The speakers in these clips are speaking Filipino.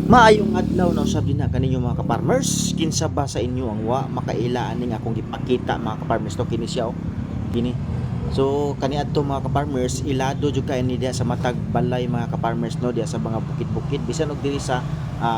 Maayong adlaw na usab din na kaninyo mga ka-farmers. Kinsa ba sa inyo ang wa makailaan ning akong gipakita mga ka-farmers to kini siya oh. Kini. So kaniadto mga ka-farmers, ilado jud kay ni diha sa matag balay mga ka-farmers no, diha sa mga bukid-bukid bisan og diri sa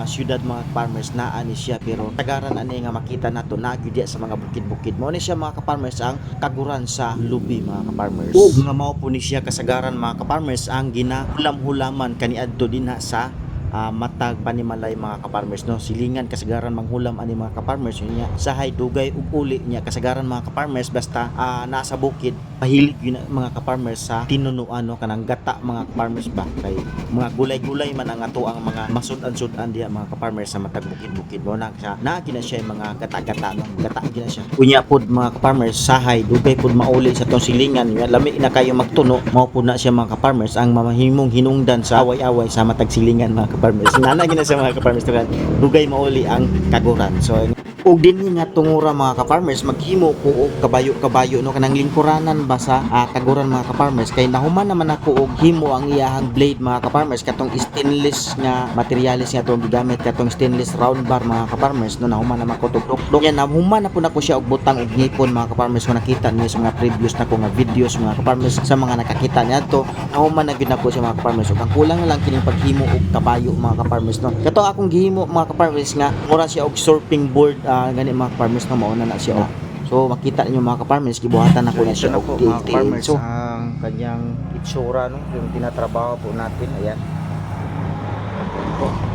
syudad mga ka-farmers naa ni siya, pero tagaran ani nga makita nato na gyud diha sa mga bukid-bukid. Mao ni siya mga ka-farmers ang kaguran sa lubi mga ka-farmers. Ug nga mao po ni siya kasagaran mga ka-farmers ang ginahulam-hulaman kaniadto dinha sa matag panimalay mga ka-farmers no, silingan kasagaran manghulam ani mga ka-farmers niya sahay dugay ug uli niya kasagaran mga ka-farmers basta nasa bukid pahilig yun mga ka-farmers sa tinunuan no, kanang gata mga ka-farmers ba kay mga gulay-gulay man ang ato ang mga masud-an-sudan diha mga ka-farmers sa matag bukid-bukid mo na siya na gina siya mga gata-gata no, gata gina siya unya pod mga ka-farmers sahay dugay pod mauli sa tong silingan niya lami na kayo magtuno mao pod na siya mga ka-farmers ang mamahimong hinungdan sa away-away sa matag silingan mga ka-farmers. Nana gina sa mga ka-farmers tugan dugay mauli ang kaguran. So ug dinhi nga tungura mga ka-farmers maghimo ko og kabayo no, kanang lingkuranan ba sa kaguran mga ka-farmers kay nahuman naman ako og himo ang iyahang blade mga ka-farmers katong stainless nga materials nga tong gigamit katong stainless round bar mga ka-farmers no, nahuman naman ko tugdok yan nahuman na po nako siya og butang og ngipon mga ka-farmers kung nakita niyo sa mga previous na ko nga videos mga ka-farmers sa mga nakakita niadto nahuman na gyud nako sa mga ka-farmers ug ang kulang na lang kining paghimo og kabayo mga ka-farmers no, kato akong gihimo mga ka-farmers nga mura siya og surfing board gani mga ka-farmers no, mauna na siya so makita niyo mga ka-farmers gibuhatan ako na siya og detail. So ang kanyang itsura no, yung tinatrabaho po natin ayan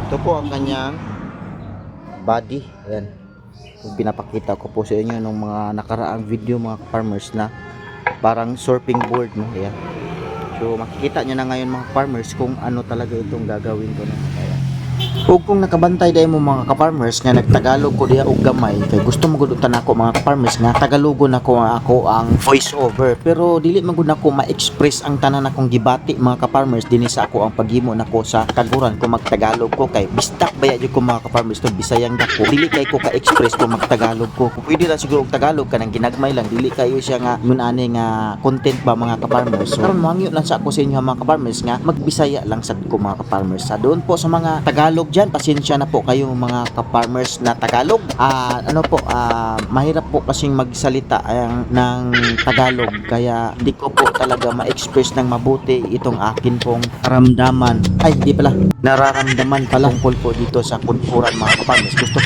ito po ang kanyang body ayan, kung pinapakita ko po sa inyo nung mga nakaraang video mga ka-farmers na parang surfing board no, ayan. So makikita nyo na ngayon mga farmers kung ano talaga itong gagawin ko na. Ug kung nakabantay dahil mo mga ka-farmers nga nagtagalog ko diha og gamay kay gusto mo gud nako mga ka-farmers nga tagalogon nako ako ang voice over pero dili man gud nako ma-express ang tanan akong gibati mga ka-farmers dinhi sa ako ang paghimo nako sa kaguran kung magtagalog ko kay bistak baya jud ko mga ka-farmers to bisayang dako dili kay ko ka-express kung magtagalog ko pwede ra siguro og tagalog kanang ginagmay lang dili kayo siya nga yun ani nga content ba mga ka-farmers. So karon mangyo lang sa ako sa inyo mga ka-farmers nga magbisaya lang sad ko mga ka-farmers. Sa doon po sa mga Tagalog dyan, pasensya na po kayo mga ka-farmers na Tagalog. Mahirap po kasing magsalita ng Tagalog kaya di ko po talaga ma-express ng mabuti itong akin pong nararamdaman pala tungkol po dito sa kunpuran mga ka-farmers. Gusto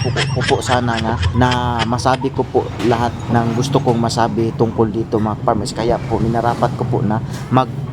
po sana nga na masabi ko po lahat ng gusto kong masabi tungkol dito mga ka-farmers kaya po minarapat ko po na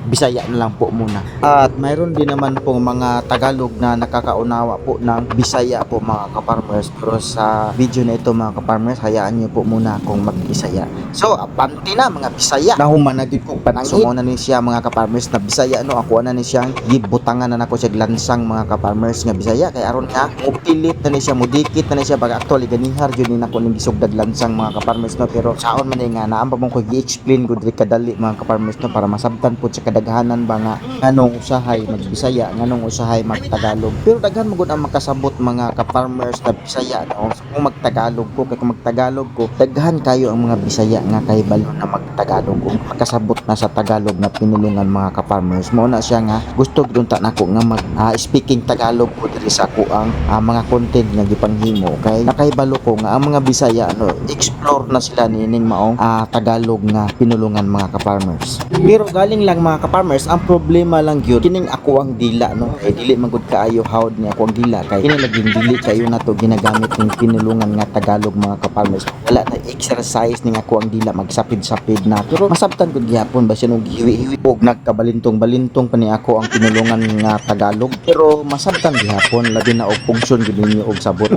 Bisaya na lang po muna. At mayroon din naman pong mga Tagalog na nakakaunawa po ng Bisaya po mga ka-farmers. Pero sa video na ito mga ka-farmers, hayaan nyo po muna akong mag-Bisaya. So, panti na mga Bisaya. Nahuman na din po panangit. So, muna ni siya mga ka-farmers na Bisaya. No? Ako na ni siyang gibutangan na nako siya glansang mga ka-farmers nga Bisaya. Kaya aron nga, mupilit na ni siya, mudikit na ni siya. Baga actually, ganihar yun din ako ng gisugdag glansang mga ka-farmers. No? Pero saon man nga, naamba mong ko i-explain ko diri kadali mga ka-farmers. No? Para masabtan po siya daghanan ba nga nganong usahay magbisaya nganong usahay magtagalog pero daghan mo gud ang makasabot mga ka-farmers na Bisaya no? So, kung magtagalog ko kay kung magtagalog ko daghan kayo ang mga Bisaya nga kay balo na magtagalog ko makasabot na sa Tagalog na pinulungan mga ka-farmers mo na siya nga gusto gud ta nako nga mag speaking Tagalog ko diri sa ako ang mga content nga gipanghimo kay nakaibalo ko nga ang mga Bisaya no explore na sila nining maong Tagalog nga pinulungan mga ka-farmers pero galing lang mga ka-farmers ang problema lang gyud kining ako ang dila no kay dili man gud kaayo hawd ni ako ang dila kay kini naging dili kayo na to ginagamit ning pinulungan nga Tagalog mga ka-farmers wala na exercise ning ako ang dila magsapid-sapid na pero masabtan gud gyapon ba siya nung gihiwi-hiwi og nagkabalintong-balintong pa ni ako ang pinulungan nga Tagalog pero masabtan gyapon labi na og function gid ninyo og sabot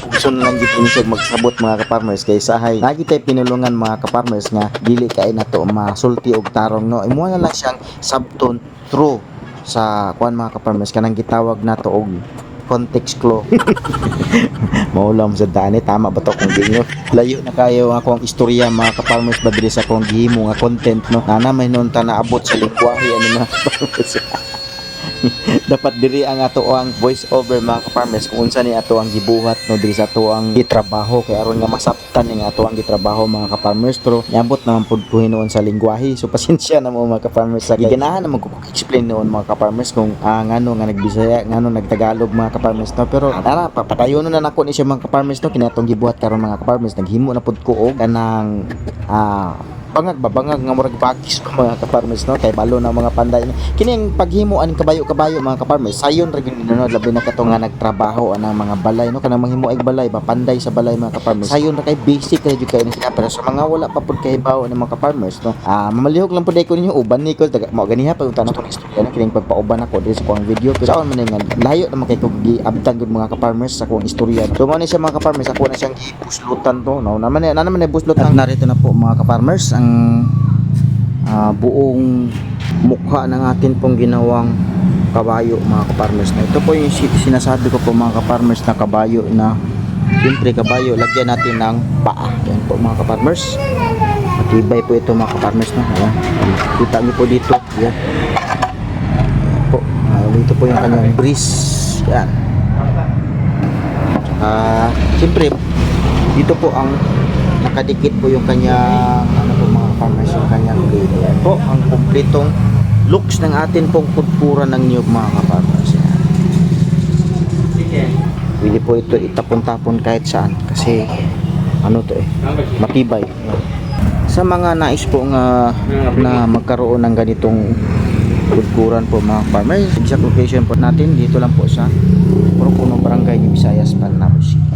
function lang gid siya magsabot mga ka-farmers kay sahay lagi tay pinulungan mga ka-farmers nga dili kay nato masulti og tarong no imo na lang siyang sabton true sa kuan mga ka-farmers kanang gitawag nato og context clue maulam sa dani tama ba to kung ginyo layo na kayo ako ang istorya mga ka-farmers ba diri sa kong gihimo nga content no nana may nun ta naabot sa lingwahe ani mga ka-farmers dapat diri ang ato ang voice over mga ka-farmers kung unsa ni ato ang gibuhat no diri sa ato ang gitrabaho kay aron nga masabtan ni ato ang gitrabaho mga ka-farmers pero niabot naman pud ko hinuon sa lengguwahe so pasensya na mo mga ka-farmers sa giganahan naman ko explain noon mga ka-farmers kung ngano nga nagbisaya ngano nagtagalog mga ka-farmers no pero ara papadayon na nako ni siya mga ka-farmers no kinatong gibuhat karon mga ka-farmers naghimo na pud ko og kanang bangag nga murag bagis pa mga ka-farmers no kay balo na mga panday kining paghimo aning kabayo mga ka-farmers sayon ra gyud no labi na kato nga nagtrabaho anang mga balay no kanang manghimo og balay ba panday sa balay mga ka-farmers sayon ra kay basic ra gyud kay ni sila pero sa mga wala pa pud kay bawo ng mga ka-farmers no mamalihok lang pud ko ninyo uban ni ko mo ganiha pa utan ko istorya no kining pagpauban ako diri sa kuang video kasi aon man nga layo naman kay ko giabtan gud mga ka-farmers sa kuang istorya so mo ni siya mga ka-farmers ako na siyang gibuslutan to no naman na buslot ang narito na po mga ka-farmers ang buong mukha ng atin pong ginawang kabayo mga ka-farmers na ito po yung sinasabi ko po mga ka-farmers na kabayo na siyempre kabayo lagyan natin ng paa yan po mga ka-farmers matibay po ito mga ka-farmers na ayan kita niyo po dito yan po dito po yung kanyang breeze yan siyempre dito po ang nakadikit po yung kanyang ano po mga farmers yung kanyang blade yan po ang kumpletong looks ng atin pong kudkuran ng niyog mga ka-farmers pwede po ito itapon-tapon kahit saan kasi ano to matibay yan. Sa mga nais po nga na magkaroon ng ganitong kudkuran po mga farmers exact location po natin dito lang po sa Purukuno Barangay ni Visayas, Panabo City.